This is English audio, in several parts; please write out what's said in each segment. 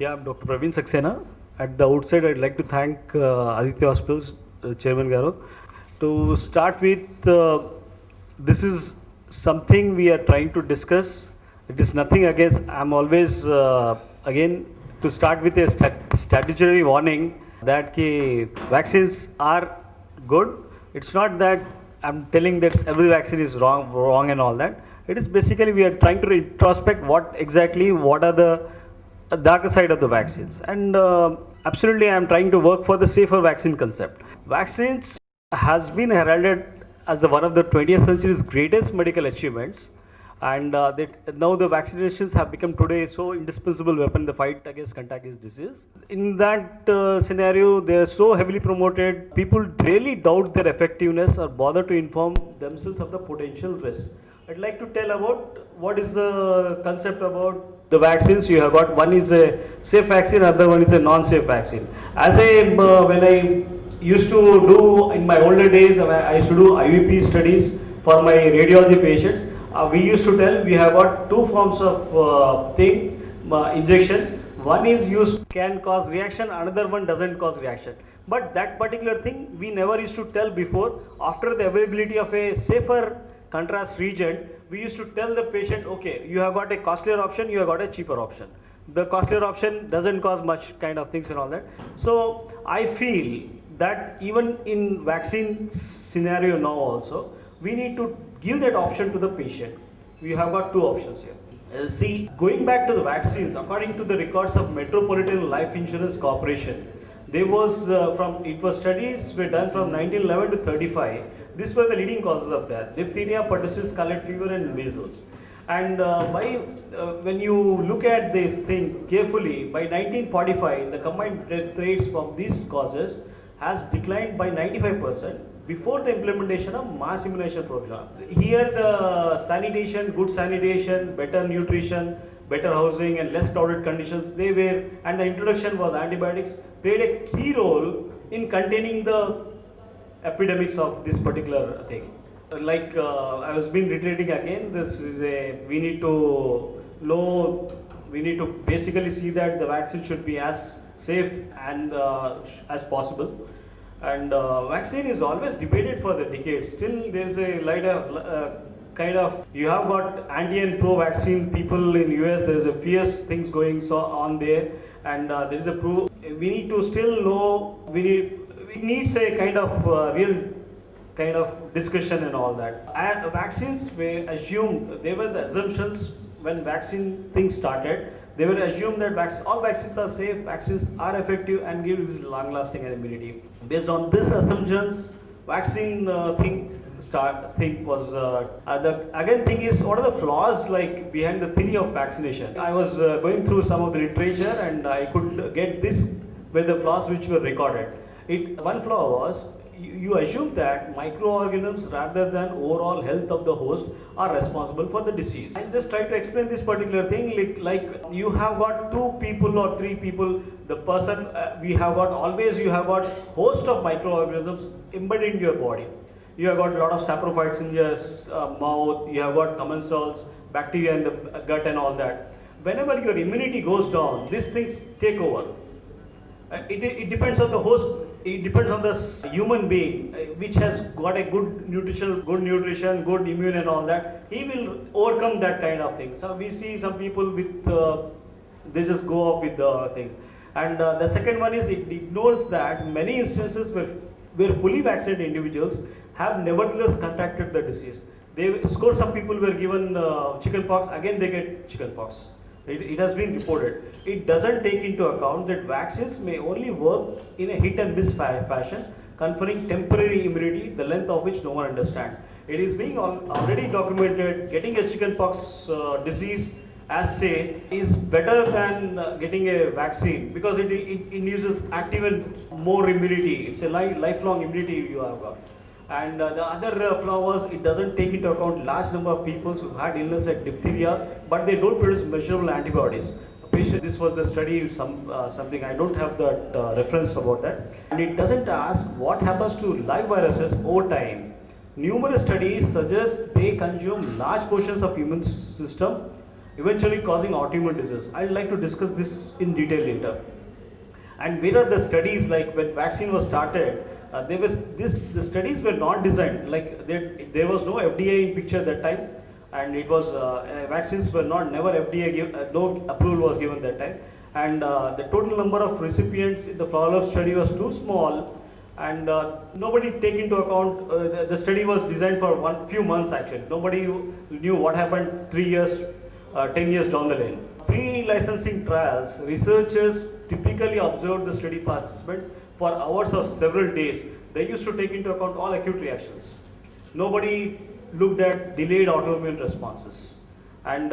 Yeah, I'm Dr. Praveen Saxena. At the outside, I'd like to thank Aditya Hospitals, Chairman Garo. To start with, this is something we are trying to discuss. It is nothing against, I'm always, again, to start with a statutory warning that vaccines are good. It's not that I'm telling that every vaccine is wrong and all that. It is basically we are trying to introspect what are the darker side of the vaccines. And absolutely, I am trying to work for the safer vaccine concept. Vaccines has been heralded as one of the 20th century's greatest medical achievements. And now the vaccinations have become today so indispensable weapon in the fight against contagious disease. In that scenario, they are so heavily promoted, people really doubt their effectiveness or bother to inform themselves of the potential risks. I'd like to tell about what is the concept about the vaccines. You have got one is a safe vaccine, other one is a non-safe vaccine. When I used to do in my older days, I used to do IVP studies for my radiology patients. We used to tell we have got two forms of injection. One is used can cause reaction, another one doesn't cause reaction. But that particular thing we never used to tell before. After the availability of a safer contrast reagent, we used to tell the patient, okay, you have got a costlier option, you have got a cheaper option. The costlier option doesn't cause much kind of things and all that. So I feel that even in vaccine scenario now also, we need to give that option to the patient. We have got two options here. Going back to the vaccines, according to the records of Metropolitan Life Insurance Corporation, there was studies were done from 1911 to 35. These were the leading causes of death: diphtheria, pertussis, scarlet fever, and measles. And when you look at this thing carefully, by 1945, the combined death rates from these causes has declined by 95% before the implementation of mass immunization program. Here the sanitation, good sanitation, better nutrition, better housing and less crowded conditions, and the introduction was antibiotics, played a key role in containing the epidemics of this particular thing. I was been reiterating again, we need to basically see that the vaccine should be as safe and as possible. And vaccine is always debated for the decades. Still, there is you have got anti and pro vaccine people in US. There is a fierce things going on there, and there is a pro. We need to still know. We need a kind of real kind of discussion and all that. And vaccines were assumed. They were the assumptions when vaccine things started. They were assumed that all vaccines are safe, vaccines are effective and give this long-lasting immunity. Based on these assumptions, vaccine was the thing is what are the flaws behind the theory of vaccination. I was going through some of the literature and I could get this with the flaws which were recorded. One flaw was you assume that microorganisms rather than overall health of the host are responsible for the disease. I just try to explain this particular thing like you have got two people or three people, the person you have got host of microorganisms embedded in your body. You have got a lot of saprophytes in your mouth, you have got commensals, bacteria in the gut and all that. Whenever your immunity goes down, these things take over. It depends on the host. It depends on the human being which has got a good nutrition, good immune and all that. He will overcome that kind of thing. So we see some people with they just go off with the things. And the second one is it ignores that many instances where fully vaccinated individuals have nevertheless contracted the disease. Some people were given chickenpox, again they get chickenpox. It has been reported. It doesn't take into account that vaccines may only work in a hit and miss fashion, conferring temporary immunity, the length of which no one understands. It is being already documented. Getting a chickenpox disease, is better than getting a vaccine because it induces active and more immunity. It's a lifelong immunity you have got. And the other flaw was it doesn't take into account large number of people who had illness like diphtheria, but they don't produce measurable antibodies. This was the study, something I don't have that reference about that. And it doesn't ask what happens to live viruses over time. Numerous studies suggest they consume large portions of human system. eventually causing autoimmune disease. I'd like to discuss this in detail later. And where are the studies, like when vaccine was started, the studies were not designed, like there was no FDA in picture that time, and it was, vaccines were not, never FDA, no approval was given that time. And the total number of recipients in the follow-up study was too small, and nobody take into account, the study was designed for few months actually. Nobody knew what happened 3 years, 10 years down the lane. Pre-licensing trials, researchers typically observed the study participants for hours or several days. They used to take into account all acute reactions. Nobody looked at delayed autoimmune responses. And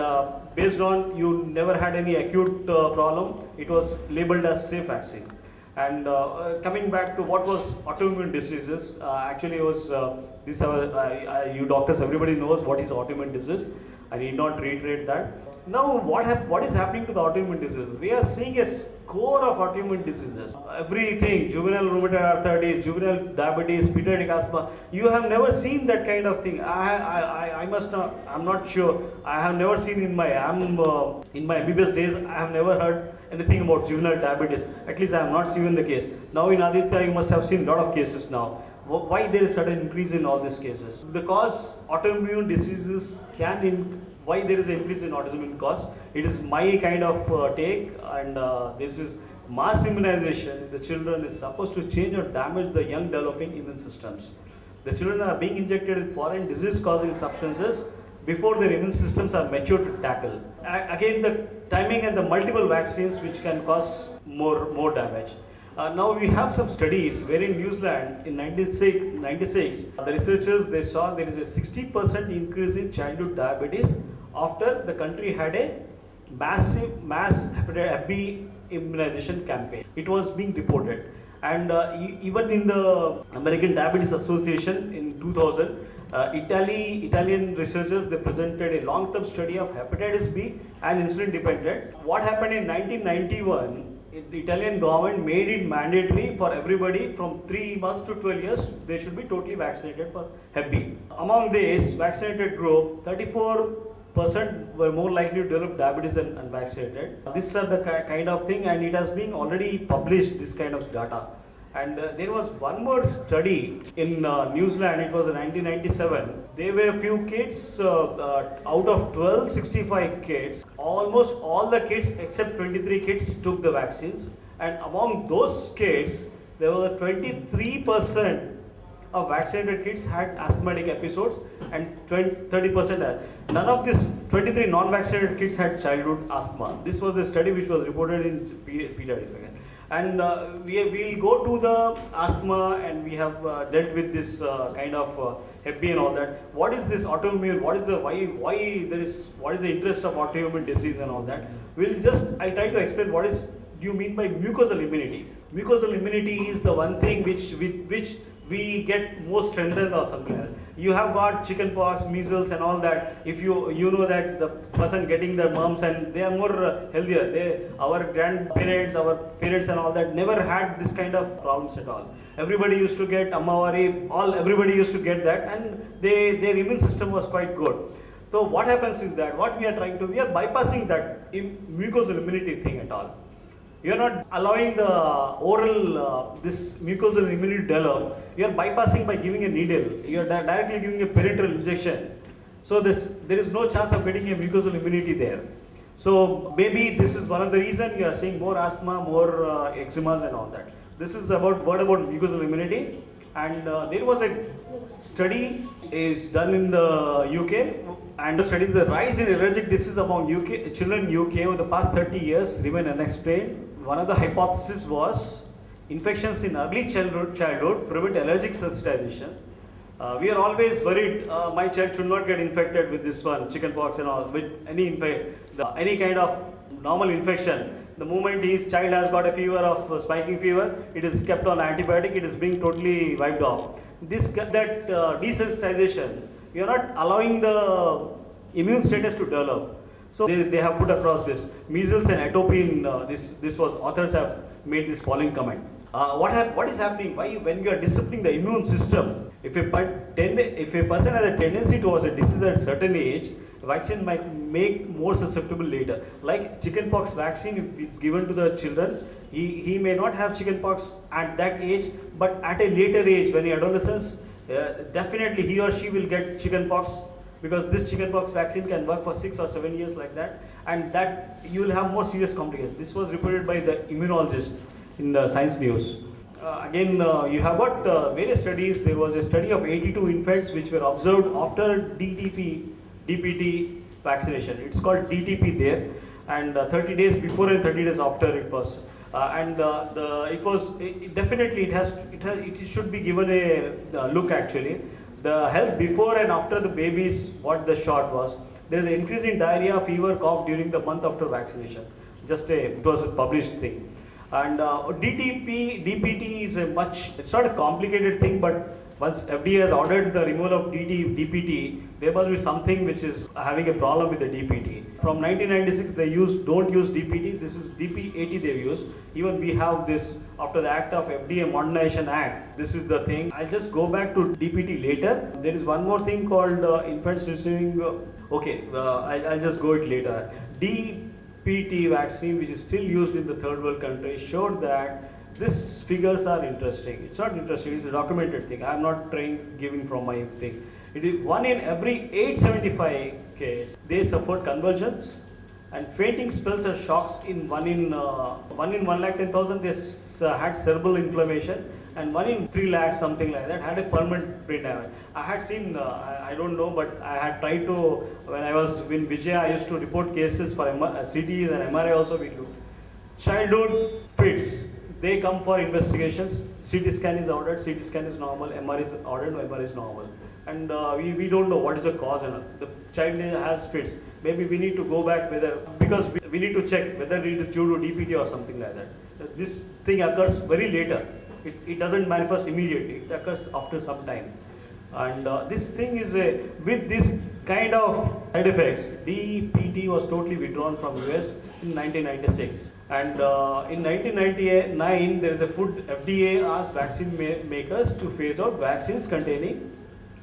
based on you never had any acute problem, it was labeled as safe vaccine. And coming back to what was autoimmune diseases, actually it was, you doctors, everybody knows what is autoimmune disease. I need not reiterate that. Now, what is happening to the autoimmune diseases? We are seeing a score of autoimmune diseases. Everything, juvenile rheumatoid arthritis, juvenile diabetes, pediatric asthma. You have never seen that kind of thing. I must not. I'm not sure. I have never seen in my MBBS days. I have never heard anything about juvenile diabetes. At least I have not seen the case. Now in Aditya, you must have seen a lot of cases now. Why there is sudden increase in all these cases? Because autoimmune diseases why there is an increase in autoimmune cause? It is my kind of take, and this is mass immunization in the children is supposed to change or damage the young developing immune systems. The children are being injected with foreign disease-causing substances before their immune systems are mature to tackle. Again, the timing and the multiple vaccines which can cause more damage. Now we have some studies where in New Zealand in 96, the researchers, they saw there is a 60% increase in childhood diabetes after the country had a mass hepatitis B immunization campaign. It was being reported. And even in the American Diabetes Association in 2000, Italian researchers, they presented a long-term study of hepatitis B and insulin dependent. What happened in 1991, the Italian government made it mandatory for everybody from 3 months to 12 years, they should be totally vaccinated for Hep B. Among this vaccinated group, 34% were more likely to develop diabetes than unvaccinated. These are the kind of thing, and it has been already published, this kind of data. And there was one more study in New Zealand, it was in 1997. There were few kids, out of 1265 kids, almost all the kids except 23 kids took the vaccines. And among those kids, there was a 23% of vaccinated kids had asthmatic episodes and 30% had. None of these 23 non-vaccinated kids had childhood asthma. This was a study which was reported in pediatrics again. And we will go to the asthma, and we have dealt with this kind of Hep B and all that. What is this autoimmune? What is the what is the interest of autoimmune disease and all that? I'll try to explain what do you mean by mucosal immunity. Mucosal immunity is the one thing which we get more strengthened or something else. You have got chickenpox, measles and all that. If you know that the person getting the mumps and they are more healthier. Our grandparents, our parents and all that never had this kind of problems at all. Everybody used to get Ammavari, everybody used to get that, and their immune system was quite good. So what happens is that we are bypassing that mucosal immunity thing at all. You are not allowing the oral, this mucosal immunity to develop. You are bypassing by giving a needle. You are directly giving a parenteral injection. So there is no chance of getting a mucosal immunity there. So maybe this is one of the reasons you are seeing more asthma, more eczemas and all that. This is about mucosal immunity. And there was a study is done in the UK, and the study, the rise in allergic disease among children in UK over the past 30 years remain unexplained. One of the hypotheses was infections in early childhood prevent allergic sensitization. We are always worried, my child should not get infected with this one, chickenpox and all, with any kind of normal infection. The moment his child has got a fever of spiking fever, it is kept on antibiotic, it is being totally wiped off. Desensitization, we are not allowing the immune status to develop. So they have put across this measles and atopine. Authors have made this following comment. What is happening? Why when you are disrupting the immune system? If a person has a tendency towards a disease at a certain age, vaccine might make more susceptible later. Like chickenpox vaccine, if it's given to the children, he may not have chickenpox at that age, but at a later age, when he adolescence, definitely he or she will get chickenpox, because this chickenpox vaccine can work for 6 or 7 years like that, and that you will have more serious complications. This was reported by the immunologist in the Science News. You have got various studies. There was a study of 82 infants which were observed after DPT vaccination. It's called DTP there, and 30 days before and 30 days after it was. It should be given a look actually. The health before and after the babies, what the shot was. There is an increase in diarrhea, fever, cough during the month after vaccination. It was a published thing. And DPT is it's not a complicated thing, but once FDA has ordered the removal of DPT, there must be something which is having a problem with the DPT. From 1996, don't use DPT. This is DP80 they've used. Even we have this after the act of FDA Modernization Act. This is the thing. I'll just go back to DPT later. There is one more thing called infants receiving. I'll just go it later. DPT vaccine, which is still used in the third world countries, showed that these figures are interesting. It's not interesting, it's a documented thing. I'm not giving from my thing. It is 1 in every 875 cases, they suffered convulsions and fainting spells or shocks. In 1 in 1,10,000 they had cerebral inflammation, and 1 in 3 lakhs, something like that, had a permanent brain damage. I had seen, I don't know, but I had tried to, when I was in Vijay, I used to report cases for CTs and MRI also we do. Childhood fits, they come for investigations. CT scan is ordered, CT scan is normal, MRI is ordered, MRI is normal. And we don't know what is the cause. The child has fits. Maybe we need to go back because we need to check whether it is due to DPT or something like that. This thing occurs very later. It doesn't manifest immediately. It occurs after some time. And this thing is with this kind of side effects, DPT was totally withdrawn from US in 1996. And in 1999, there is a FDA asked vaccine makers to phase out vaccines containing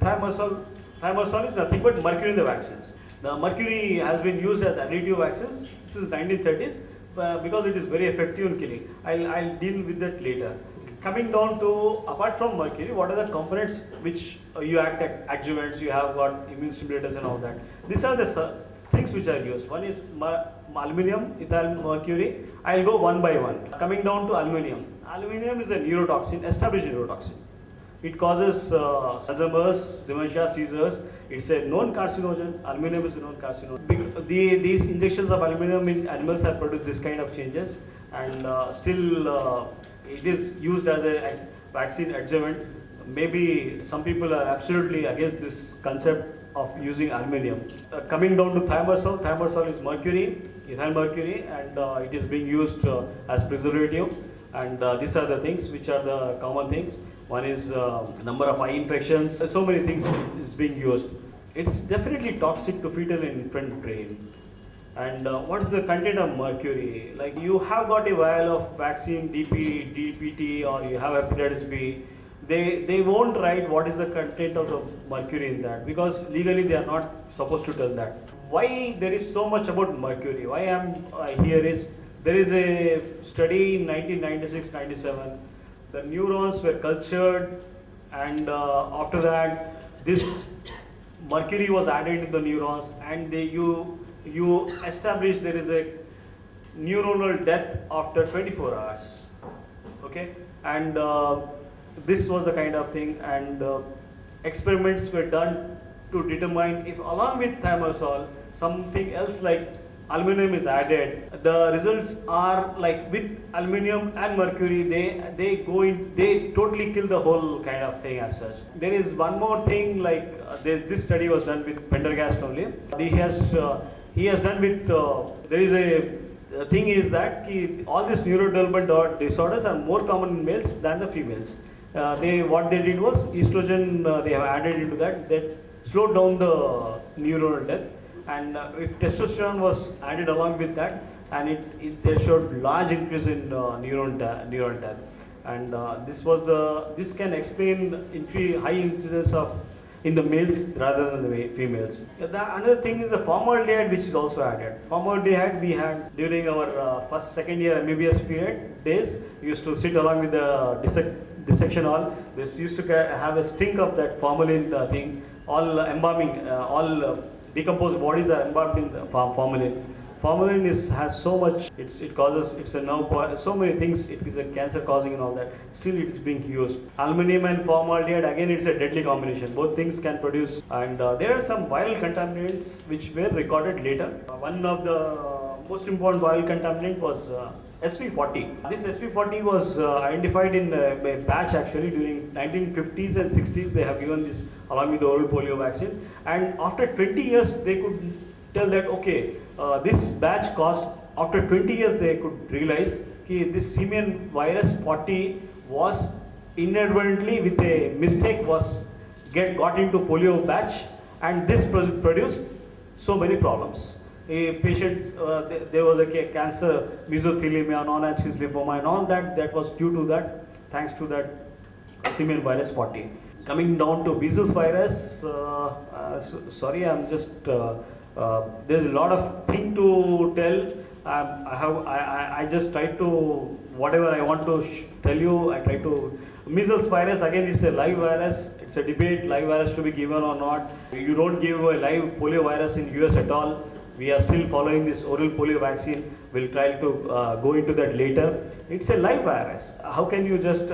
thimerosal. Thimerosal is nothing but mercury in the vaccines. The mercury has been used as additive vaccines since 1930s because it is very effective in killing. I'll deal with that later. Coming down to, apart from mercury, what are the components which you act as adjuvants? You have got immune stimulators and all that. These are the things which are used. One is aluminum, ethyl mercury. I'll go one by one. Coming down to aluminum. Aluminum is a neurotoxin, established neurotoxin. It causes Alzheimer's, dementia, seizures. It's a known carcinogen. Aluminum is a known carcinogen. These injections of aluminum in animals have produced this kind of changes, and still it is used as a vaccine adjuvant. Maybe some people are absolutely against this concept of using aluminum. Coming down to thimerosal. Thimerosal is mercury, ethyl mercury, and it is being used as preservative. And these are the things which are the common things. One is number of eye infections. So many things is being used. It's definitely toxic to fetal and infant brain. And what is the content of mercury? Like you have got a vial of vaccine DPT, or you have hepatitis B. They won't write what is the content of the mercury in that, because legally they are not supposed to tell that. Why there is so much about mercury? Why I'm here is, there is a study in 1996-97. The neurons were cultured, and after that, this mercury was added into the neurons, and you establish there is a neuronal death after 24 hours. Okay, and this was the kind of thing, and experiments were done to determine if along with thimerosal something else like aluminum is added. The results are like with aluminum and mercury, they totally kill the whole kind of thing as such. There is one more thing, like this study was done with Pendergast only. He has done with there is a thing is that all these neurodevelopmental disorders are more common in males than the females. What they did was estrogen they have added into that slowed down the neuronal death. And if testosterone was added along with that, and they showed large increase in neuron death. and this can explain high incidence of in the males rather than the females. Another thing is the formaldehyde, which is also added. Formaldehyde we had during our first, second year MBBS period days. We used to sit along with the dissection hall. We used to have a stink of that formalin thing. All embalming, all decomposed bodies are embalmed in the formalin. Formalin has so much, it causes, it's a nerve, so many things, it is a cancer causing and all that. Still it is being used. Aluminum and formaldehyde, again it's a deadly combination. Both things can produce, and there are some viral contaminants which were recorded later. One of the most important viral contaminant was SV40. This SV40 was identified in a batch actually during 1950s and 60s. They have given this along with the oral polio vaccine, and after 20 years they could tell that okay, this batch caused, after 20 years they could realize that this simian virus 40 was inadvertently with a mistake got into polio batch, and this produced so many problems. A patient, there was a cancer, mesothelioma, non-Hodgkin's lymphoma and all that was due to that, thanks to that simian virus 40. Coming down to measles virus, sorry, I'm just there's a lot of thing to tell. I just try to, whatever I want to tell you, I try to. Measles virus, again, it's a live virus. It's a debate, live virus to be given or not. You don't give a live polio virus in US at all. We are still following this oral polio vaccine. We'll try to go into that later. It's a live virus. How can you just,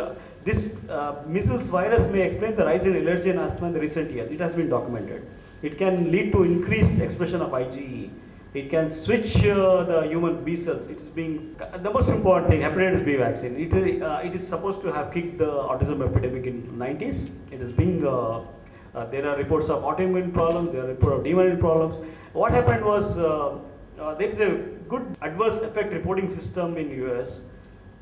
this measles virus may explain the rise in allergy and asthma in the recent years. It has been documented. It can lead to increased expression of IgE. It can switch the human B cells. It's being, the most important thing, hepatitis B vaccine. It is supposed to have kicked the autism epidemic in the 90s. It is being, there are reports of autoimmune problems, there are reports of demyelinating problems. What happened was, there is a good adverse effect reporting system in US,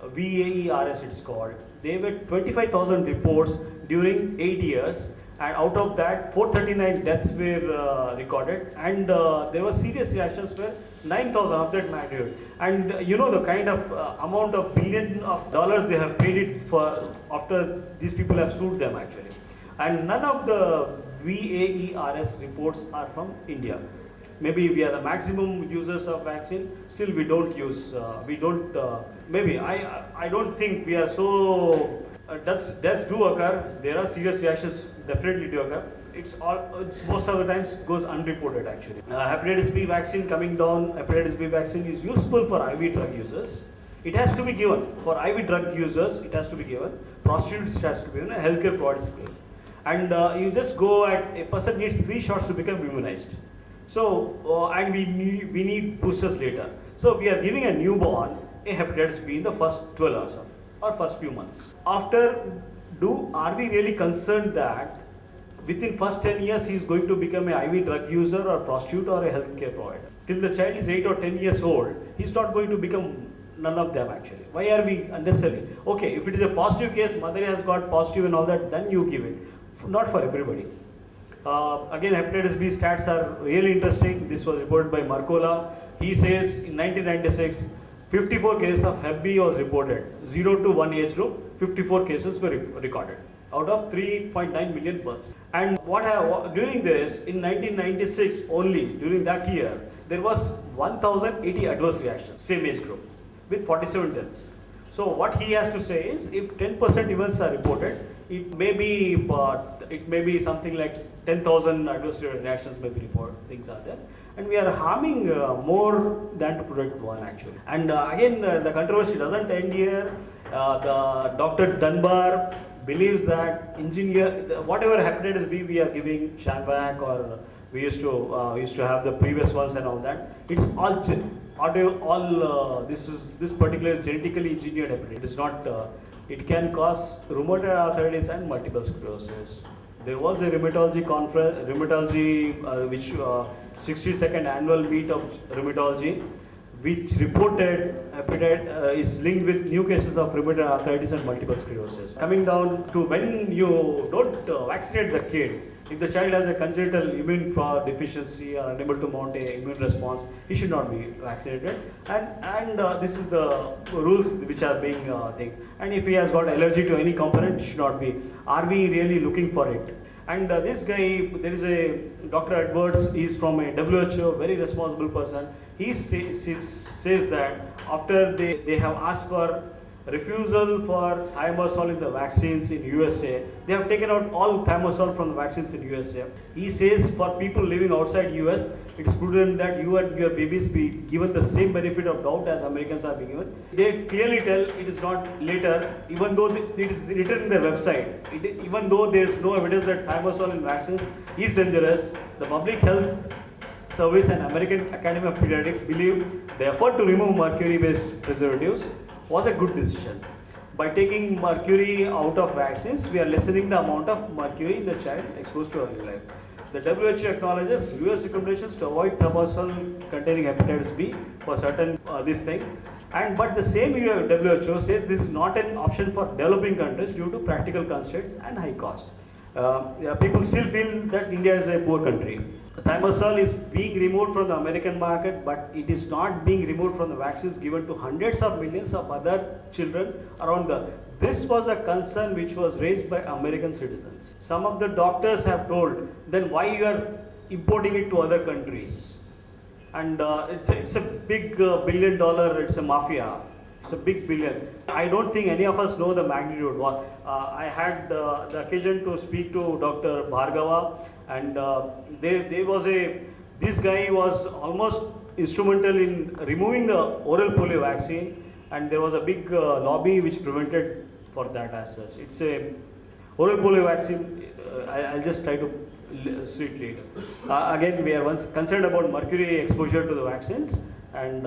VAERS it's called. There were 25,000 reports during 8 years, and out of that 439 deaths were recorded, and there were serious reactions were 9,000 of that magnitude. And you know the kind of amount of billions of dollars they have paid it for after these people have sued them actually. And none of the VAERS reports are from India. Maybe we are the maximum users of vaccine, still we don't use, maybe I don't think we are so, deaths do occur, there are serious reactions definitely do occur. It's most of the times goes unreported actually. Hepatitis B vaccine coming down, hepatitis B vaccine is useful for IV drug users. It has to be given, for IV drug users it has to be given, prostitutes it has to be given, healthcare providers given. And you just go at, a person needs 3 shots to become immunized. So, and we need boosters later. So we are giving a newborn a hepatitis B in the first 12 hours or first few months. After, are we really concerned that within first 10 years he is going to become an IV drug user or prostitute or a healthcare provider? Till the child is 8 or 10 years old, he is not going to become none of them actually. Why are we unnecessarily? Okay, if it is a positive case, mother has got positive and all that, then you give it. Not for everybody. Again, hepatitis B stats are really interesting. This was reported by Marcola. He says in 1996, 54 cases of Hep B was reported. 0 to 1 age group, 54 cases were recorded out of 3.9 million births. And during this, in 1996 only, during that year, there was 1,080 adverse reactions, same age group, with 47 deaths. So what he has to say is, if 10% events are reported, it may be something like 10,000 adverse reactions may be reported, things are there. And we are harming more than to protect one actually. And again, the controversy doesn't end here. The Dr. Dunbar believes that whatever hepatitis B we are giving, Shamvac, or we used to have the previous ones and all that, it's this particular genetically engineered hepatitis. It is not, it can cause rheumatoid arthritis and multiple sclerosis. There was a rheumatology conference, 62nd annual meet of rheumatology, which reported is linked with new cases of rheumatoid arthritis and multiple sclerosis. Coming down to when you don't vaccinate the kid, if the child has a congenital immune deficiency or unable to mount a immune response, he should not be vaccinated. And this is the rules which are being things. And if he has got allergy to any component, he should not be. Are we really looking for it? And this guy, there is a Dr. Edwards, he is from a WHO, very responsible person. He says that after they have asked for refusal for thimerosal in the vaccines in USA, they have taken out all thimerosal from the vaccines in USA. He says for people living outside US, it's prudent that you and your babies be given the same benefit of doubt as Americans are being given. They clearly tell it is not later, even though it is written in their website, even though there is no evidence that thimerosal in vaccines is dangerous, the Public Health Service and American Academy of Pediatrics believe the effort to remove mercury-based preservatives was a good decision. By taking mercury out of vaccines, we are lessening the amount of mercury in the child exposed to early life. The WHO acknowledges US recommendations to avoid thimerosal containing hepatitis B for certain this thing. But the same WHO says this is not an option for developing countries due to practical constraints and high cost. People still feel that India is a poor country. Thimerosal is being removed from the American market, but it is not being removed from the vaccines given to hundreds of millions of other children around the. This was a concern which was raised by American citizens. Some of the doctors have told, then why you are importing it to other countries? And it's a big $1 billion, it's a mafia. It's a big billion. I don't think any of us know the magnitude. I had the occasion to speak to Dr. Bhargava, and this guy was almost instrumental in removing the oral polio vaccine, and there was a big lobby which prevented for that as such. It's a oral polio vaccine. I'll just try to see it later. Again, we are once concerned about mercury exposure to the vaccines, and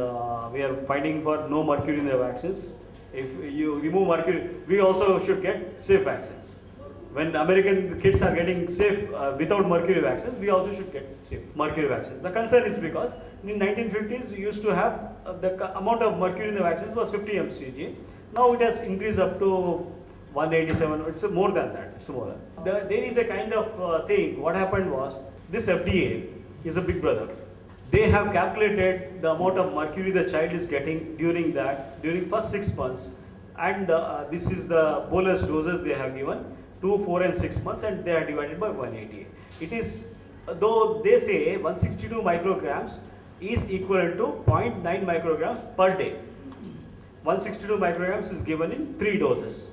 we are fighting for no mercury in the vaccines. If you remove mercury, we also should get safe vaccines. When American kids are getting safe without mercury vaccines, we also should get safe mercury vaccines. The concern is because in 1950s, you used to have the amount of mercury in the vaccines was 50 mcg. Now it has increased up to 187. It's more than that. It's more. There is a kind of thing. What happened was this FDA is a big brother. They have calculated the amount of mercury the child is getting during first 6 months, and this is the bolus doses they have given, 2, 4 and 6 months, and they are divided by 180. It is, though they say 162 micrograms is equivalent to 0.9 micrograms per day. 162 micrograms is given in 3 doses.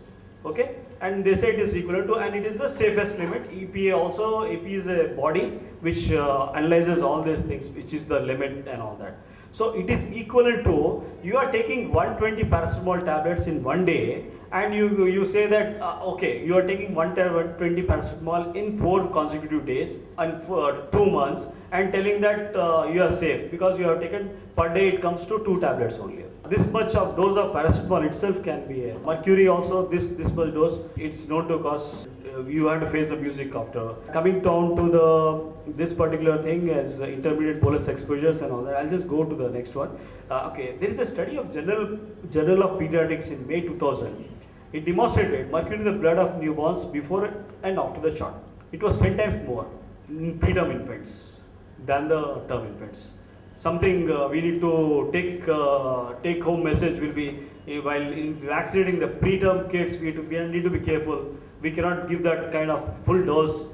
Okay, and they say it is equivalent to, and it is the safest limit. EPA is a body which analyzes all these things, which is the limit and all that. So it is equivalent to, you are taking 120 paracetamol tablets in one day, and you say that okay, you are taking 120 paracetamol in 4 consecutive days and for 2 months, and telling that you are safe because you have taken per day, it comes to 2 tablets only. This much of dose of paracetamol itself can be a mercury also. This much dose, it's known to cause. You have to face the music after. Coming down to this particular thing as intermediate bolus exposures and all that. I'll just go to the next one. Okay, there is a study of Journal of Pediatrics in May 2000. It demonstrated mercury in the blood of newborns before and after the shot. It was 10 times more in preterm infants than the term infants. Something we need to take home message will be, while vaccinating the preterm kids, we need to be careful. We cannot give that kind of full dose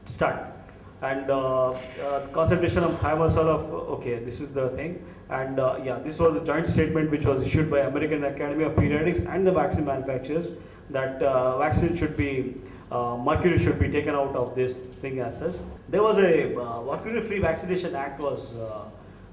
start. And concentration of thimerosal of, okay, this is the thing. And yeah, this was a joint statement which was issued by American Academy of Pediatrics and the vaccine manufacturers that vaccine should be, mercury should be taken out of this thing as such. There was a Mercury-Free Vaccination Act was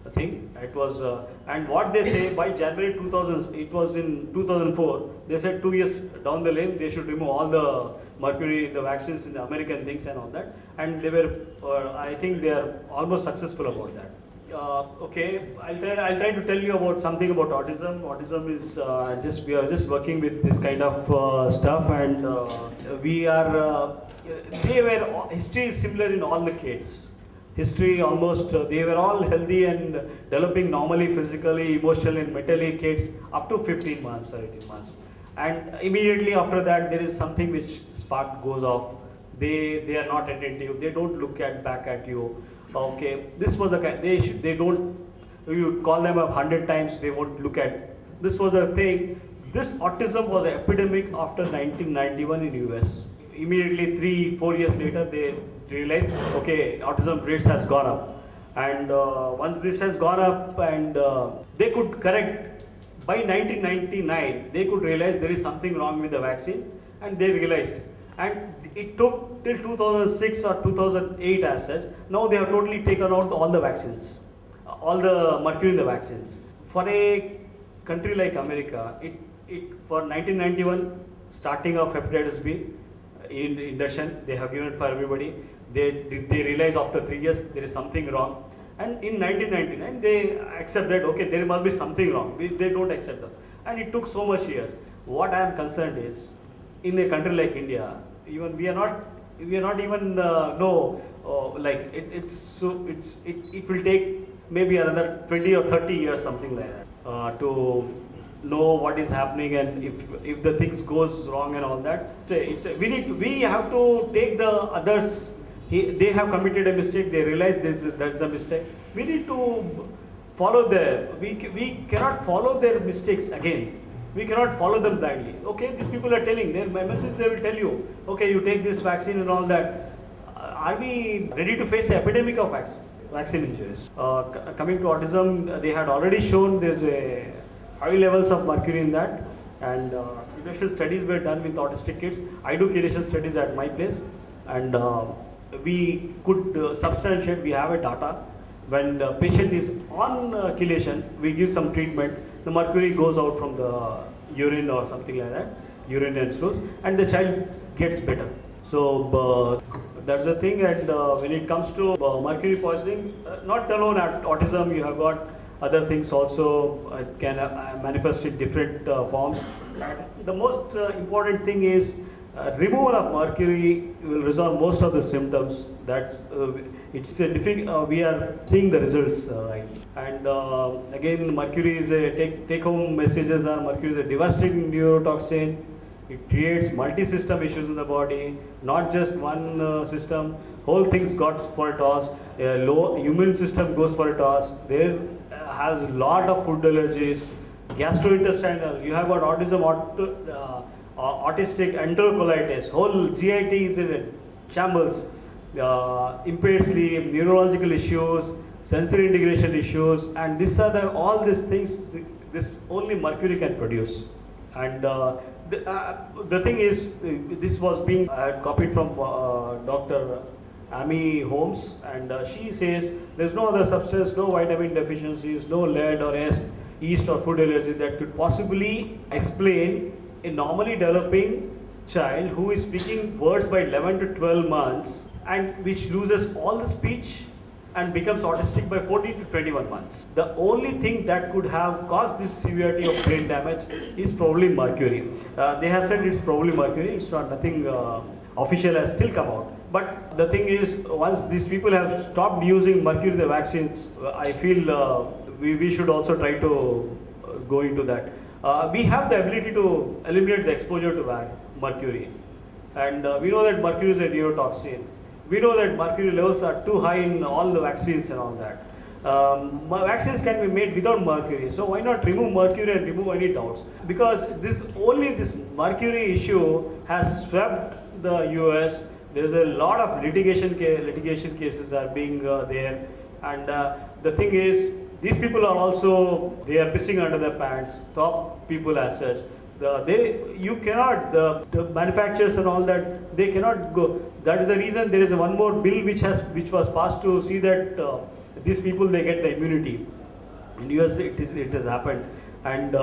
a thing. It was, and what they say by January 2000, it was in 2004, they said 2 years down the lane, they should remove all the mercury, the vaccines in the American things and all that. And they were, I think they are almost successful about that. Okay, I'll try to tell you about something about autism. Autism is we are just working with this kind of stuff, and we are history is similar in all the kids. history almost, they were all healthy and developing normally, physically, emotionally, and mentally kids up to 15 months or 18 months. And immediately after that, there is something which spark goes off. They are not attentive. They don't look at back at you. Okay, this was the kind. They don't. You call them 100 times, they won't look at. This was the thing. This autism was an epidemic after 1991 in US. Immediately 3-4 years later, they realized, okay, autism rates has gone up. And once this has gone up, and they could correct by 1999, they could realize there is something wrong with the vaccine, and they realized. And it took till 2006 or 2008 as such. Now they have totally taken out all the vaccines, all the mercury in the vaccines. For a country like America, it for 1991 starting of hepatitis B in induction, they have given it for everybody. They realize after 3 years there is something wrong, and in 1999 they accept that, okay, there must be something wrong. They don't accept that, and it took so much years. What I am concerned is, in a country like India, even we are not even like it will take maybe another 20 or 30 years, something like that, to know what is happening, and if the things goes wrong and all that. We have to take the others. They have committed a mistake. They realize that's a mistake. We need to follow we cannot follow their mistakes again. We cannot follow them blindly. Okay, these people are telling their message. They will tell you, okay, you take this vaccine and all that. Are we ready to face the epidemic of vaccine injuries? Coming to autism, they had already shown there's a high levels of mercury in that, and chelation studies were done with autistic kids. I do chelation studies at my place, and we could substantiate. We have a data when the patient is on chelation, we give some treatment. The mercury goes out from the urine or something like that, urine and stools, and the child gets better. So that's the thing. And when it comes to mercury poisoning, not alone at autism, you have got other things also. It can manifest in different forms. The most important thing is removal of mercury will resolve most of the symptoms. That's it's a we are seeing the results right. And again, mercury is a take-home messages are mercury is a devastating neurotoxin. It creates multi-system issues in the body, not just one system. Whole things got for a toss. Low immune system goes for a toss. There has a lot of food allergies, gastrointestinal. You have got autism, autistic enterocolitis. Whole GIT is in shambles. Impaired sleep, neurological issues, sensory integration issues, and all these things. This only mercury can produce. And the thing is, this was being copied from Dr. Amy Holmes, and she says there's no other substance, no vitamin deficiencies, no lead or yeast or food allergy that could possibly explain a normally developing child who is speaking words by 11 to 12 months and which loses all the speech and becomes autistic by 14 to 21 months. The only thing that could have caused this severity of brain damage is probably mercury. They have said it's probably mercury. It's not nothing official has still come out. But the thing is, once these people have stopped using mercury in the vaccines, I feel we should also try to go into that. We have the ability to eliminate the exposure to mercury. And we know that mercury is a neurotoxin. We know that mercury levels are too high in all the vaccines and all that. Vaccines can be made without mercury, so why not remove mercury and remove any doubts? Because this mercury issue has swept the US. There is a lot of litigation cases are being there, and the thing is, these people are also, they are pissing under their pants. Top people as such. The manufacturers and all that, they cannot go. That is the reason there is one more bill which was passed to see that these people, they get the immunity. In US it has happened, and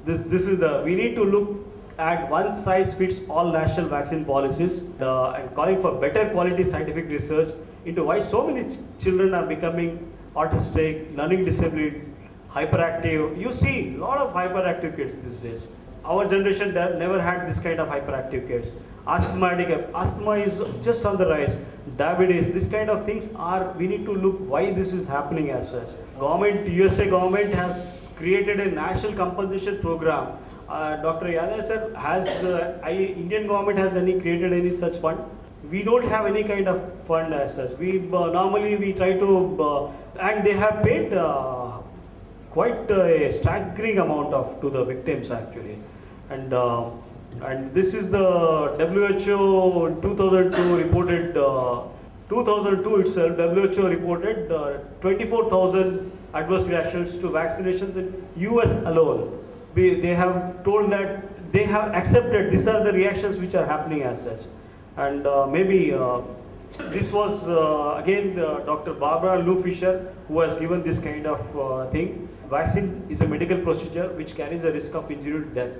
this is we need to look at one size fits all national vaccine policies and calling for better quality scientific research into why so many children are becoming autistic, learning disability, hyperactive. You see a lot of hyperactive kids these days. Our generation never had this kind of hyperactive kids. Asthma is just on the rise. Diabetes, this kind of things are, we need to look why this is happening as such. Government, USA government has created a national compensation program. Dr. Yadav sir, has Indian government has created any such fund? We don't have any kind of fund as such. We normally we try to, and they have paid quite a staggering amount to the victims actually, and this is the WHO in 2002 reported. 2002 itself, WHO reported 24,000 adverse reactions to vaccinations in US alone. They have told that they have accepted these are the reactions which are happening as such. And maybe this was again Dr. Barbara Lou Fisher who has given this kind of thing. Vaccine is a medical procedure which carries a risk of injury to death.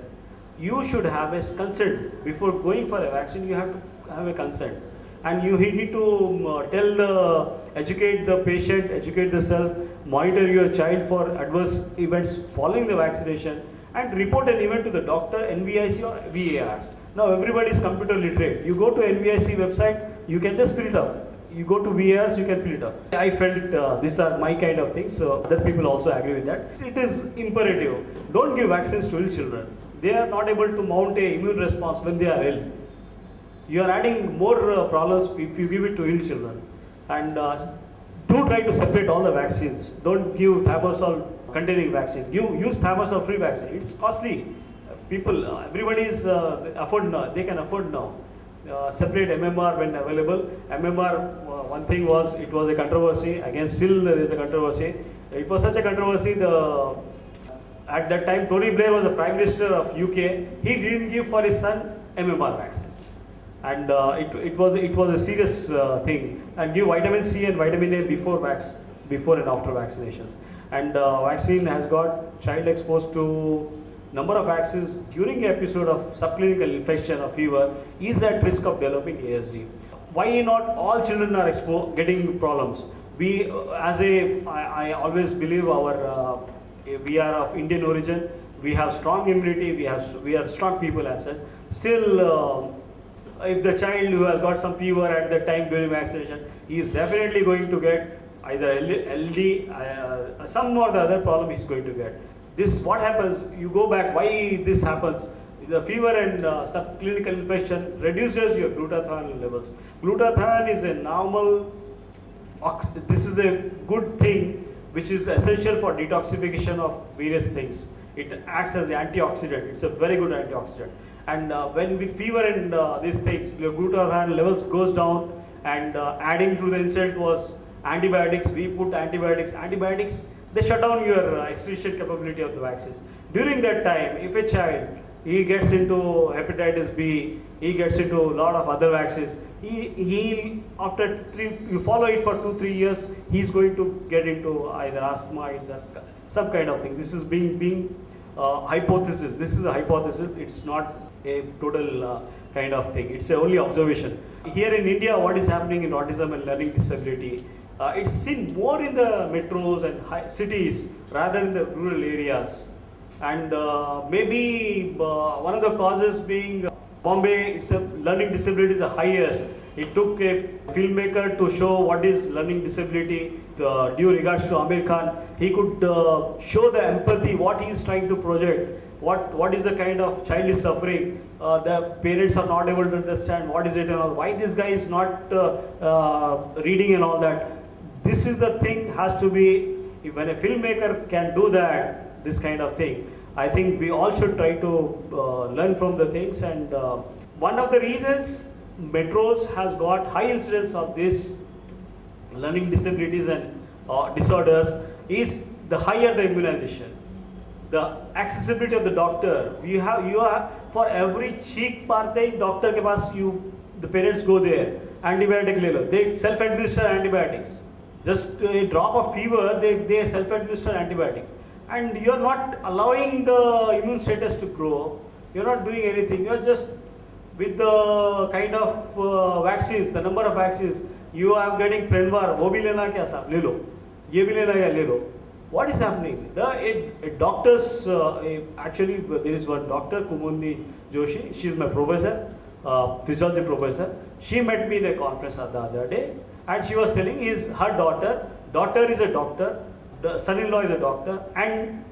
You should have a consent before going for a vaccine. You have to have a consent, and you need to educate the patient, educate the self, monitor your child for adverse events following the vaccination, and report an event to the doctor, NVIC or VARs. Now everybody is computer literate. You go to NVIC website, you can just fill it up. You go to VARs, you can fill it up. I felt these are my kind of things, so other people also agree with that. It is imperative. Don't give vaccines to ill children. They are not able to mount a immune response when they are ill. You are adding more problems if you give it to ill children. And do try to separate all the vaccines. Don't give thimerosal containing vaccine. Use thimerosal free vaccine. It's costly. People, everybody is they can afford now. Separate MMR when available. MMR, one thing was, it was a controversy. Again, still there is a controversy. It was such a controversy. At that time, Tony Blair was the Prime Minister of UK. He didn't give for his son MMR vaccine, and it was a serious thing. And give vitamin C and vitamin A before and after vaccinations. And vaccine has got child exposed to number of vaccines during an episode of subclinical infection or fever is at risk of developing ASD. Why not all children are getting problems? We, I always believe we are of Indian origin. We have strong immunity. We are strong people as such. Still, if the child who has got some fever at the time during vaccination, he is definitely going to get either LD, some or the other problem he is going to get. This, what happens, you go back, why this happens, the fever and subclinical infection reduces your glutathione levels. Glutathione is a normal, this is a good thing which is essential for detoxification of various things. It acts as an antioxidant, it's a very good antioxidant. And when with fever and these things, your glutathione levels goes down, and adding to the insult was antibiotics. We put antibiotics, they shut down your excretion capability of the vaccines. During that time, if a child, he gets into hepatitis B, he gets into a lot of other vaccines, he after you follow it for 2-3 years, he's going to get into either asthma, some kind of thing. This is being hypothesis. This is a hypothesis. It's not a total kind of thing. It's only observation. Here in India, what is happening in autism and learning disability? It's seen more in the metros and cities rather in the rural areas. And maybe one of the causes being Bombay, it's a learning disability is the highest. It took a filmmaker to show what is learning disability. Due regards to Amir Khan, he could show the empathy, what he is trying to project, what is the kind of child is suffering. The parents are not able to understand what is it and all, why this guy is not reading and all that. This is the thing has to be, when a filmmaker can do that, this kind of thing, I think we all should try to learn from the things. And one of the reasons metros has got high incidence of this learning disabilities and disorders is the higher the immunization, the accessibility of the doctor. You are for every cheek part, doctor ke paas the parents go there, antibiotic le lo, they self-administer antibiotics. Just a drop of fever, they self-administer antibiotic. And you're not allowing the immune status to grow. You're not doing anything. You're just, with the kind of vaccines, the number of vaccines, you are getting Prevnar, wo bhi lena kya saab, le lo. Ye bhi lena ya le lo. What is happening? A doctor's, actually there is one doctor, Kumundi Joshi, she is my professor. physiology professor. She met me in a conference the other day, and she was telling her daughter is a doctor, the son-in-law is a doctor, and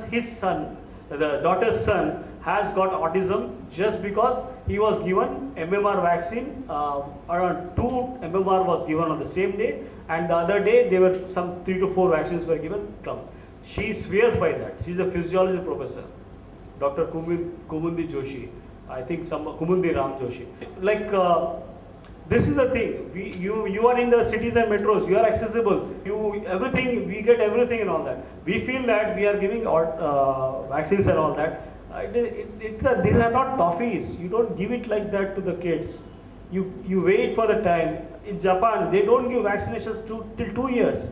his son, the daughter's son, has got autism just because he was given MMR vaccine. Around 2 MMR was given on the same day, and the other day there were some 3 to 4 vaccines were given. She swears by that. She is a physiology professor, Dr. Kumundi Joshi. I think some Kumundi Ram Joshi. Like this is the thing. You are in the cities and metros. You are accessible. Everything, we get everything and all that. We feel that we are giving vaccines and all that. These are not toffees. You don't give it like that to the kids. You wait for the time. In Japan, they don't give vaccinations till 2 years.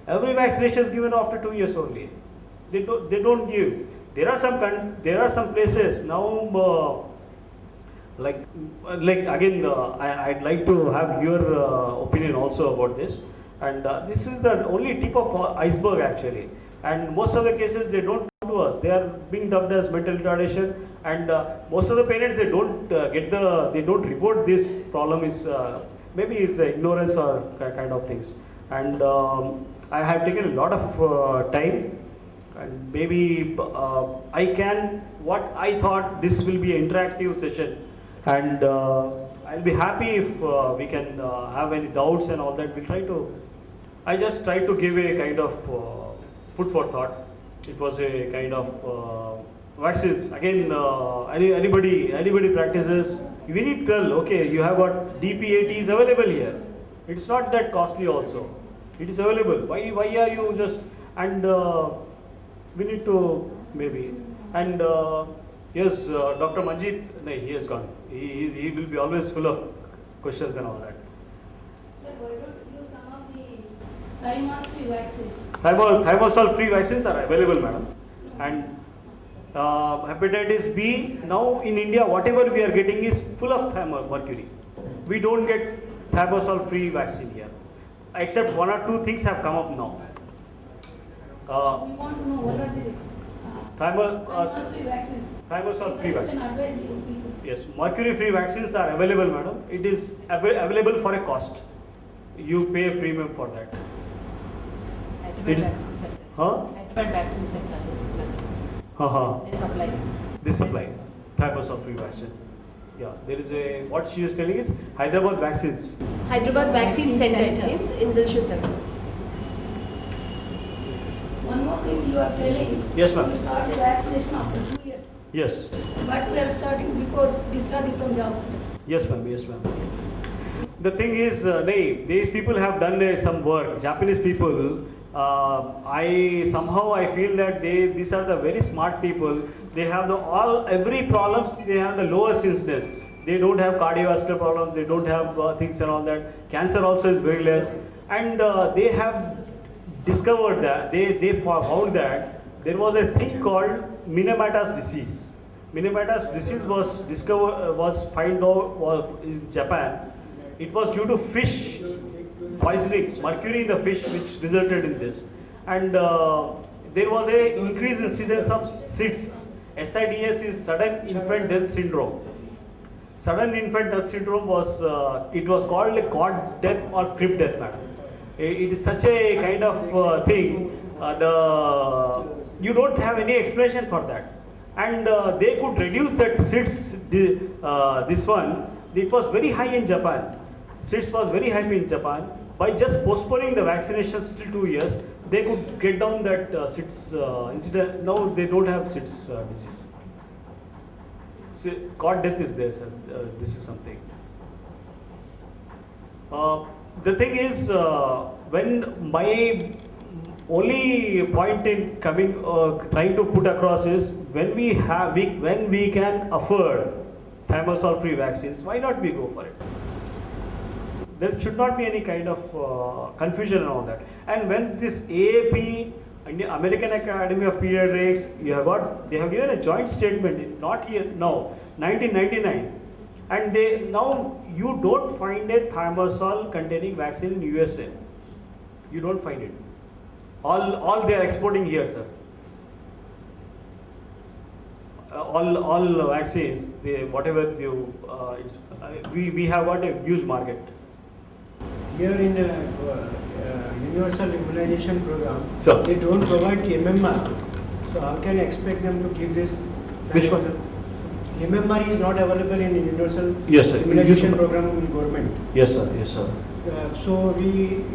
Every vaccination is given after 2 years only. They don't give. There are some places now. Like again, I'd like to have your opinion also about this. And this is the only tip of iceberg actually. And most of the cases they don't come to us. They are being dubbed as mental retardation. And most of the parents they don't report this problem is maybe it's ignorance or kind of things. And I have taken a lot of time. And maybe what I thought this will be an interactive session. And I'll be happy if we can have any doubts and all that. I just try to give a kind of food for thought. It was a kind of vaccines. Again, anybody practices. We need to tell, okay, you have got DPAT is available here. It's not that costly also. It is available. Why are you just, and we need to maybe, and yes, Dr. Manjeet, no, he has gone. He will be always full of questions and all that. Sir, why don't you some of the thymol-free vaccines? Thimerosal-free vaccines are available, madam. And hepatitis B, now in India, whatever we are getting is full of mercury. We don't get thimerosal-free vaccine here. Except 1 or 2 things have come up now. We want to know what are the thymol-free vaccines. Thimerosal-free vaccines. Can advise the people. Yes, mercury-free vaccines are available, madam. It is available for a cost. You pay a premium for that. Hyderabad Vaccine Center. Huh? Hyderabad Vaccine Center. They supply this. They supply thimerosal-free vaccines. Yeah, there is a, what she is telling is Hyderabad vaccines. Hyderabad Vaccine Center, it seems, in Dilshad Nagar. One more thing you are telling. Yes, ma'am. We start the vaccination after 2 years. Yes. But we are starting before discharging from the hospital. Yes, ma'am. Yes, ma'am. The thing is, these people have done some work. Japanese people, I feel that these are the very smart people. They have every problems. They have the lowest incidence. They don't have cardiovascular problems. They don't have things and all that. Cancer also is very less. And they have discovered that they found that there was a thing called Minamata's disease. Minamata's disease was found out in Japan. It was due to fish poisoning, mercury in the fish, which resulted in this. And there was a increased incidence of SIDS. SIDS is sudden infant death syndrome. Sudden infant death syndrome was called a cot death or crib death, madam. It is such a kind of thing. You don't have any explanation for that. And they could reduce that SIDS, this one. It was very high in Japan. SIDS was very high in Japan. By just postponing the vaccinations till 2 years, they could get down that SIDS incident. Now they don't have SIDS disease. Cot death is there, sir. This is something. The thing is, when my only point in trying to put across is when we can afford thimerosal-free vaccines, why not we go for it? There should not be any kind of confusion and all that. And when this AAP, American Academy of Pediatrics, they have given a joint statement, not here now, 1999. And now you don't find a thimerosal containing vaccine in USA. You don't find it. All they are exporting here, sir. all vaccines, whatever we have got a huge market. Here in universal immunization program, Sir. they don't provide MMR. So how can I expect them to give this? Which one? MMR is not available in universal Yes, sir. immunization program in government. Yes, sir. Yes, sir. So we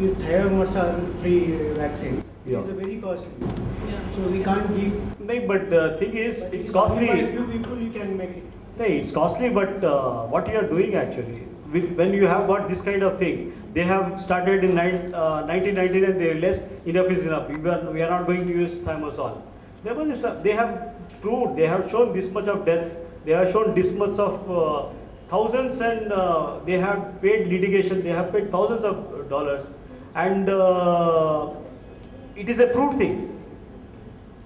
use thiamarcil free vaccine. Yeah. It's a very costly. Yeah. So we can't give. No, but the thing is, But it's if only costly. by few people you can make it. No, it's costly, but what you are doing actually, when you have got this kind of thing, they have started in 1999, they realized enough is enough. We are not going to use thimerosal. They have proved, they have shown this much of deaths, they have shown this much of thousands, and they have paid litigation, they have paid thousands of dollars, and it is a proved thing.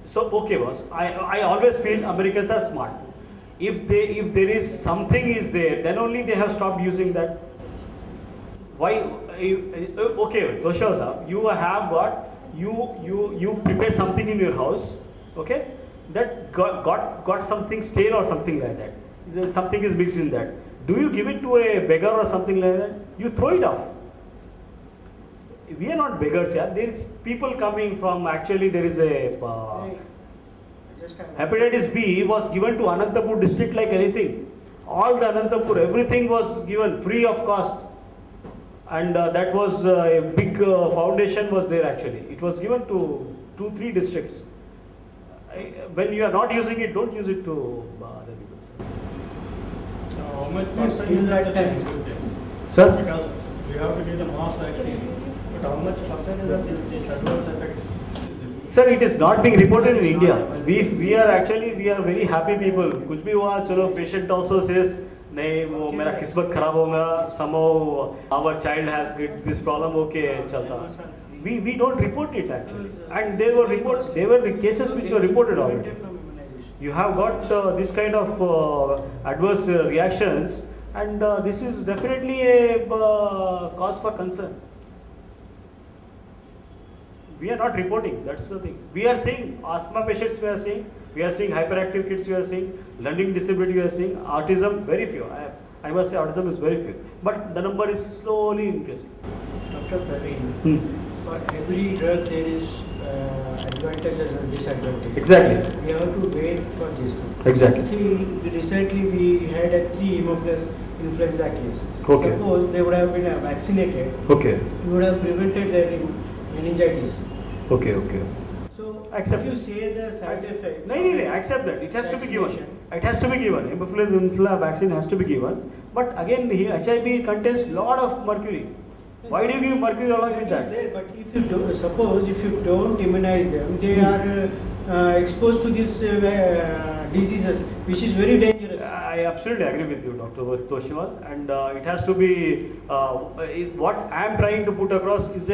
So okay, boss. I always feel Americans are smart. If there is something is there, then only they have stopped using that. Why? Okay, Tosha sir, you have got you prepared something in your house, okay? That got something stale or something like that. Something is mixed in that. Do you give it to a beggar or something like that? You throw it off. We are not beggars, yeah. There is people coming from. Actually, there is a. Hepatitis B was given to Anantapur district like anything. All the Anantapur, everything was given free of cost. And that was a big foundation was there actually. It was given to 2-3 districts. When you are not using it, don't use it to other people. How much Yes, percentage in that of the time. Sir? Because we have to give the mass vaccine, but how much percentage of this adverse effect? Sir, it is not being reported in India. We are very happy people. कुछ भी हुआ, चलो patient also says, नहीं वो मेरा किस्मत खराब होगा. Somehow our child has get this problem. Okay, चलता. We don't report it actually, and there were the cases which were reported already. You have got this kind of adverse reactions, and this is definitely a cause for concern. We are not reporting, that's the thing. We are seeing asthma patients, we are seeing hyperactive kids, we are seeing learning disability, we are seeing autism, very few. I must say autism is very few, but the number is slowly increasing. Dr. Praveen, for every drug there is advantages and disadvantages. Exactly. We have to wait for this. Exactly. See, recently we had a 3 hemophilus influenza case. Okay. Suppose they would have been vaccinated, Okay, you would have prevented their meningitis. okay. So, Accept. if you say the side effect. No, accept that. It has to be given. Vaccination. It has to be given. Hemophilus influenza vaccine has to be given. But again, HIV contains lot of mercury. Why do you give mercury along with That is that? there, but if you do, suppose if you don't immunize them, they are exposed to these diseases, which is very dangerous. I absolutely agree with you, Dr. Toshiwal, and it has to be. What I am trying to put across is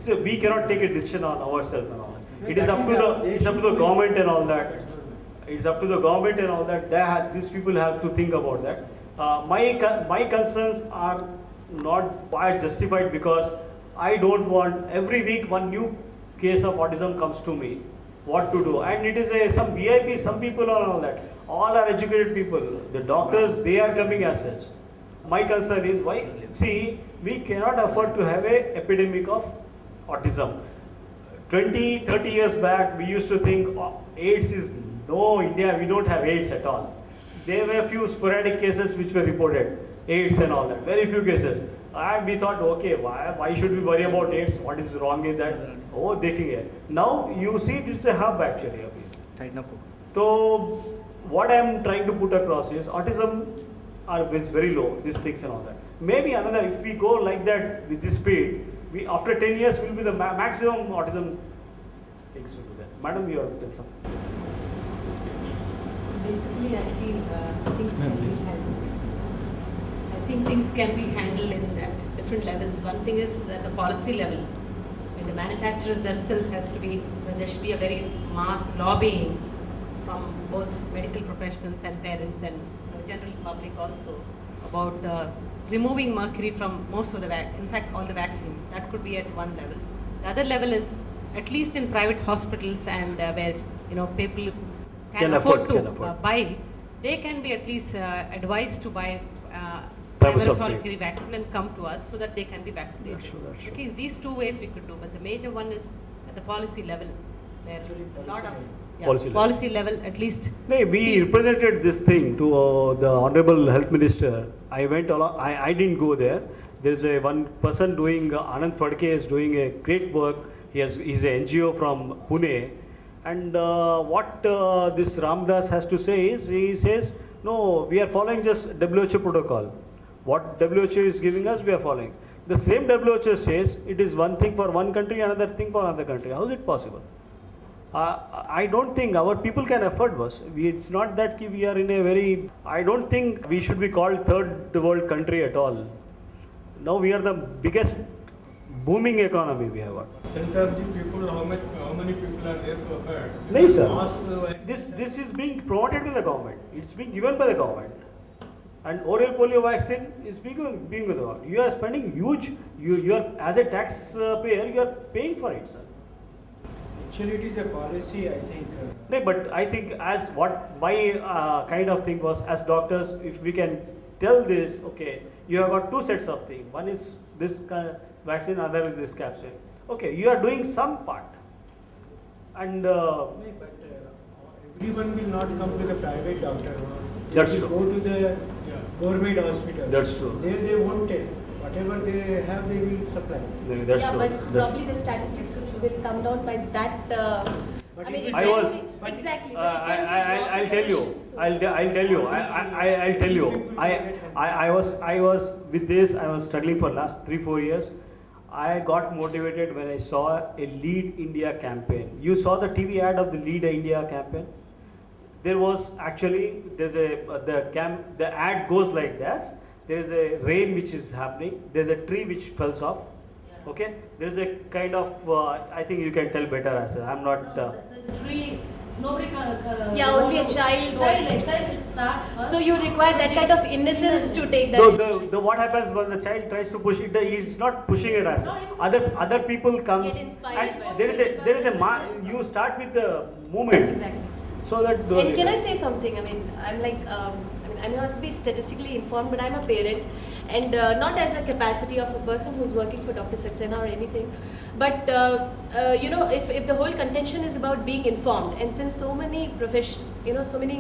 we cannot take a decision on ourselves and all. It is up to the government and all that. It's up to the government and all that. These people have to think about that. My concerns are not quite justified because I don't want every week one new case of autism comes to me. What to do? And it is some VIP, some people are all that. All are educated people. The doctors, they are coming as such. My concern is why? See, we cannot afford to have a epidemic of autism. 20, 30 years back, we used to think AIDS is no, India, we don't have AIDS at all. There were a few sporadic cases which were reported, AIDS and all that, very few cases. And we thought, okay, why should we worry about AIDS? What is wrong in that? Oh, dekhiye. Now you see it's a hub actually. So what I am trying to put across is autism is very low, these things and all that. Maybe another, if we go like that with this speed, we after 10 years will be the maximum autism things will be there. Madam, you have to tell something. Basically, I feel things can be handled. I think things can be handled in different levels. One thing is at the policy level. When the manufacturers themselves has to be, when there should be a very mass lobbying from both medical professionals and parents and general public also about removing mercury from most of the in fact all the vaccines. That could be at one level. The other level is at least in private hospitals and where people Can afford afford, to can afford. buy, they can be at least advised to buy Thimerosal thimerosal-free vaccine and come to us so that they can be vaccinated. That's true, that's At true. least these two ways we could do, but the major one is at the policy level, where Actually, a lot of policy Policy level. policy level at least. No, we See- represented this thing to the Honorable Health Minister. I went along, I didn't go there. There's a one person doing, Anand Phadke is doing a great work. He's an NGO from Pune. And what this Ramdas has to say is, he says, no, we are following just WHO protocol. What WHO is giving us, we are following. The same WHO says it is one thing for one country, another thing for another country. How is it possible? I don't think our people can afford this. It's not that we are in a very. I don't think we should be called third world country at all. Now we are the biggest booming economy we have got. Center of the people, how many people are there to afford? No, sir. Mass vaccination. This is being promoted by the government. It's being given by the government. And oral polio vaccine is being with the government. You are spending huge. You are as a taxpayer, you are paying for it, sir. Actually, it is a policy, I think. No, but I think as what my kind of thing was, as doctors, if we can tell this, okay, you have got two sets of things. One is this vaccine, other is this capsule. Okay, you are doing some part. And No, but everyone will not come to the private doctor. That's They will true. go to the government hospital. That's true. There they won't take. Whatever they have, they will supply. that's Yeah, true. but That's- probably the statistics will come down by that. But I mean, it it I can was- be, exactly. Uh, but it can be wrong I'll tell you. proportions, so- I'll tell you. I'll tell you. I was with this. I was struggling for last 3-4 years. I got motivated when I saw a Lead India campaign. You saw the TV ad of the Lead India campaign. There was actually the ad goes like this. There is a rain which is happening. There is a tree which falls off. Okay. There is a kind of I think you can tell better as I'm not. The tree, nobody can. Yeah, only a child was- Child starts first. So you require that kind of innocence to take that. So decision. the what happens when the child tries to push it, he is not pushing it as Not even- other people come. Get inspired And by there is a you start with the movement. Exactly. So that the, And can I say something? I mean, I'm like, I may not be statistically informed, but I'm a parent, and not as a capacity of a person who's working for Dr. Saxena or anything. But you know, if the whole contention is about being informed, and since so many so many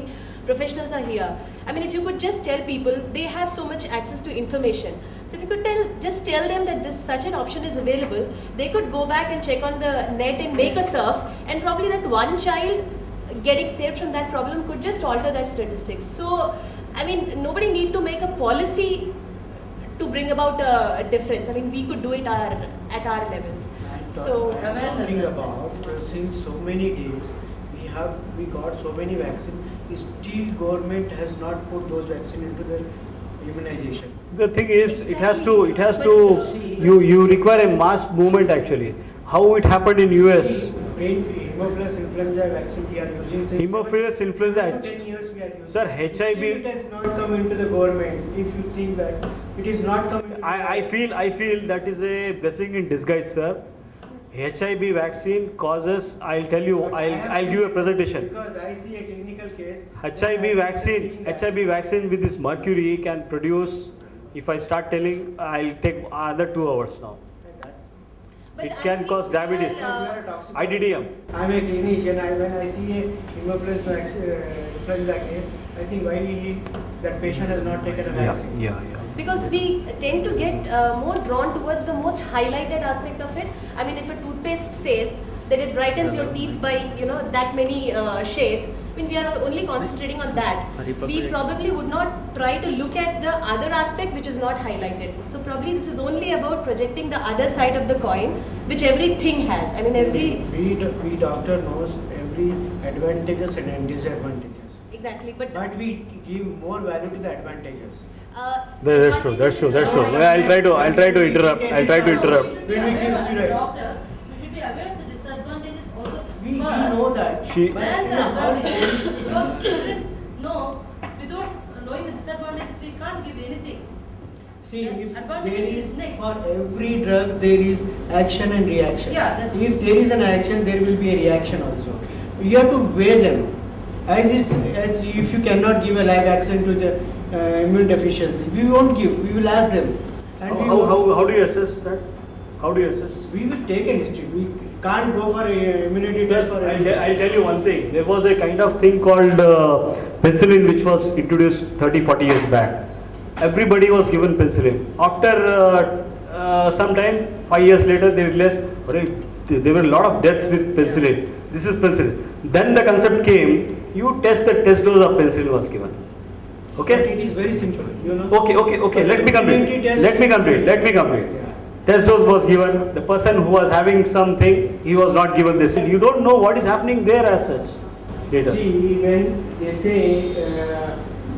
professionals are here, I mean, if you could just tell people, they have so much access to information. So if you could just tell them that this such an option is available, they could go back and check on the net and make a surf, and probably that one child getting saved from that problem could just alter that statistics. So, I mean, nobody need to make a policy to bring about a difference. I mean, we could do it at our levels. So, I'm talking about since so many days we got so many vaccines. Still, government has not put those vaccines into the immunization. the thing is, it has to But, you require a mass movement actually. How it happened in US. Brain Haemophilus influenza vaccine we are using since Haemophilus influenza 7 to 10 years we are using. Sir, HIV Still it has not come into the government. If you think that it is not coming. into I the feel that is a blessing in disguise, sir. HIV vaccine causes. I'll tell you. But I have I'll seen give a this presentation. Because I see a clinical case. HIV vaccine. HIV vaccine with this mercury can produce. If I start telling, I'll take another 2 hours now. but It I can think cause we are, diabetes. IDDM. I'm a clinician. When I see a Haemophilus influenza case, I think why that patient has not taken a vaccine. Yeah. because we tend to get more drawn towards the most highlighted aspect of it. I mean, if a toothpaste says that it brightens your teeth by that many shades, I mean, we are only concentrating on that. We probably would not try to look at the other aspect which is not highlighted. So probably this is only about projecting the other side of the coin, which everything has. I mean, We doctor knows every advantages and disadvantages. exactly, but We give more value to the advantages. That's true. I'll try to interrupt. When we give steroids. Doctor, you should be aware of the disadvantages also. We First, know that. She- But, then you the know, how- advantages. Because children know, without knowing the disadvantages, we can't give anything. See, The if advantage there is is next. for every drug there is action and reaction. Yeah, that's If there is an action, there will be a reaction also. You have to weigh them. as if you cannot give a live vaccine to the immune deficiency, we won't give. We will ask them, and How do you assess that? How do you assess? we will take a history. We can't go for a immunity Sir, test for I'll tell you one thing. There was a kind of thing called penicillin which was introduced 30-40 years back. Everybody was given penicillin. After some time, 5 years later, they realized there were a lot of deaths with penicillin. This is penicillin. Then the concept came, you test the test dose of penicillin was given. But Okay? it is very simple, you know. Okay. Let me complete. Immunity test- Let me complete. Yeah. Test dose was given. The person who was having something, he was not given this. You don't know what is happening there as such. Later. See, when they say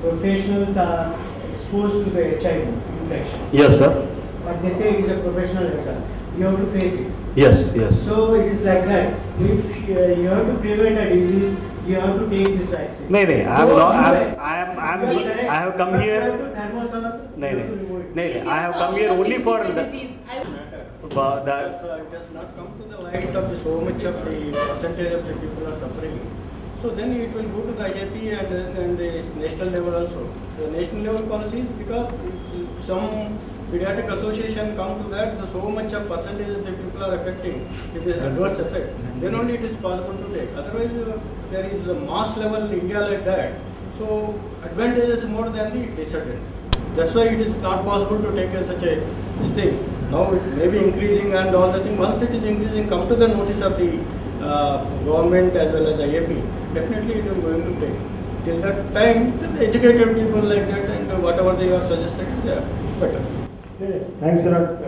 professionals are exposed to the HIV infection, Yes, sir. but they say it is a professional hazard. You have to face it. Yes. So it is like that. If you have to prevent a disease, you have to take this vaccine. No, I have Go not. US. I have come You here. have to thermostat, No, you have to remove it. no. I have come here only for the. disease. matter. But Because it has not come to the light of so much of the percentage of the people are suffering. So then it will go to the IAP and the national level also. The national level policies, because some pediatric association come to that, so much of percentage of the people are affecting, it is adverse effect. Then only it is possible to take. Otherwise, there is a mass level in India like that. So advantages more than the disadvantages. That's why it is not possible to take such a this thing. Now it may be increasing and all the thing. Once it is increasing, come to the notice of the government as well as IAP. Definitely it is going to take. Till that time, the educated people like that and whatever they are suggested is better. Thanks, sir.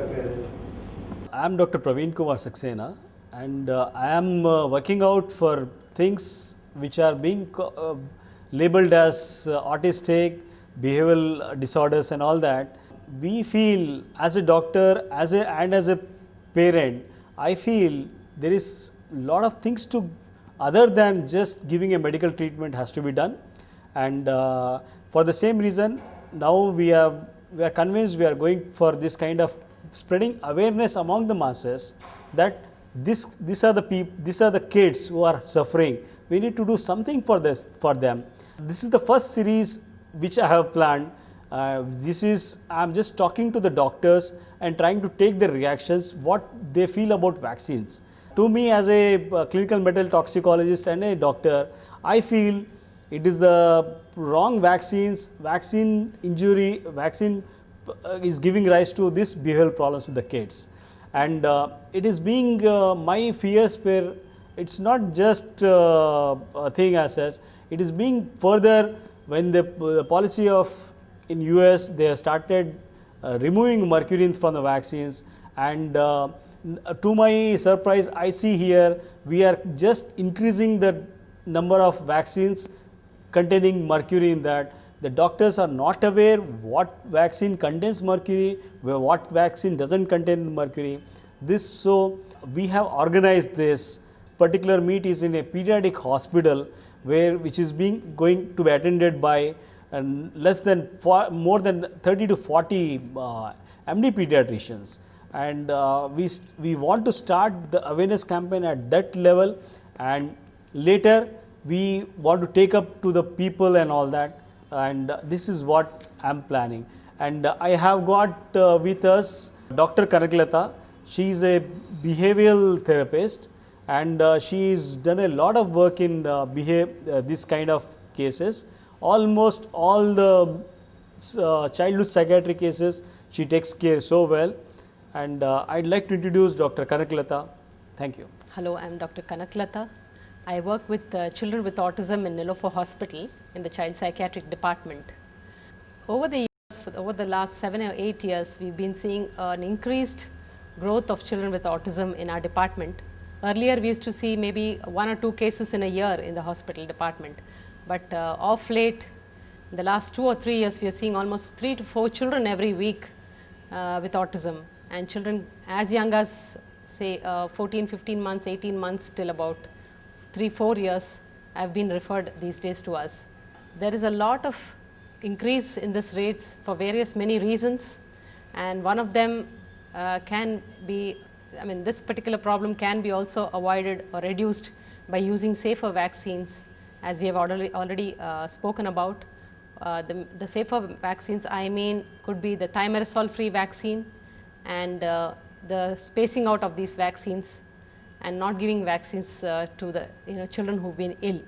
I am Dr. Praveen Kumar Saxena, and I am working out for things which are being labeled as autistic, behavioral disorders and all that. We feel as a doctor, and as a parent, I feel there is a lot of things to other than just giving a medical treatment has to be done, and for the same reason now we are convinced we are going for this kind of spreading awareness among the masses that these are the kids who are suffering. We need to do something for them. This is the first series which I have planned. I am just talking to the doctors and trying to take their reactions, what they feel about vaccines. To me, as a clinical medical toxicologist and a doctor, I feel it is the wrong vaccines, vaccine injury, vaccine is giving rise to this behavioral problems with the kids. And it is being my fears where it's not just a thing as such, it is being further when the policy of in US they have started removing mercury from the vaccines, and to my surprise I see here we are just increasing the number of vaccines containing mercury in that. The doctors are not aware what vaccine contains mercury, what vaccine doesn't contain mercury. So we have organized this particular meet is in a pediatric hospital which is going to be attended by more than 30 to 40 MD pediatricians, and we want to start the awareness campaign at that level, and later we want to take up to the people and all that, and this is what I am planning. And I have got with us Dr. Kanaklata. She is a behavioral therapist, and she's done a lot of work in this kind of cases. Almost all the childhood psychiatric cases she takes care so well, and I'd like to introduce Dr. Kanaklata. Thank you. Hello, I'm Dr. Kanaklata. I work with children with autism in Nilofer Hospital in the child psychiatric department. Over the last 7 or 8 years, we've been seeing an increased growth of children with autism in our department. Earlier, we used to see maybe 1 or 2 cases in a year in the hospital department. But of late, in the last 2 or 3 years, we are seeing almost 3 to 4 children every week with autism, and children as young as say 14, 15 months, 18 months till about 3-4 years have been referred these days to us. There is a lot of increase in this rates for many reasons, and one of them can be, this particular problem can be also avoided or reduced by using safer vaccines as we have already spoken about. The safer vaccines, I mean, could be the thimerosal-free vaccine and the spacing out of these vaccines and not giving vaccines to the children who've been ill.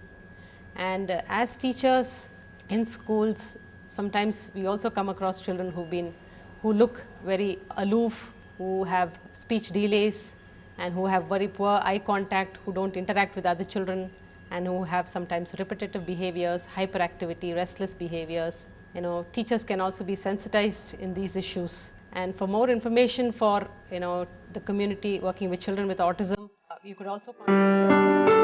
And as teachers in schools, sometimes we also come across children who look very aloof, who have speech delays, and who have very poor eye contact, who don't interact with other children, and who have sometimes repetitive behaviors, hyperactivity, restless behaviors. Teachers can also be sensitized in these issues. And for more information for the community working with children with autism, you could also contact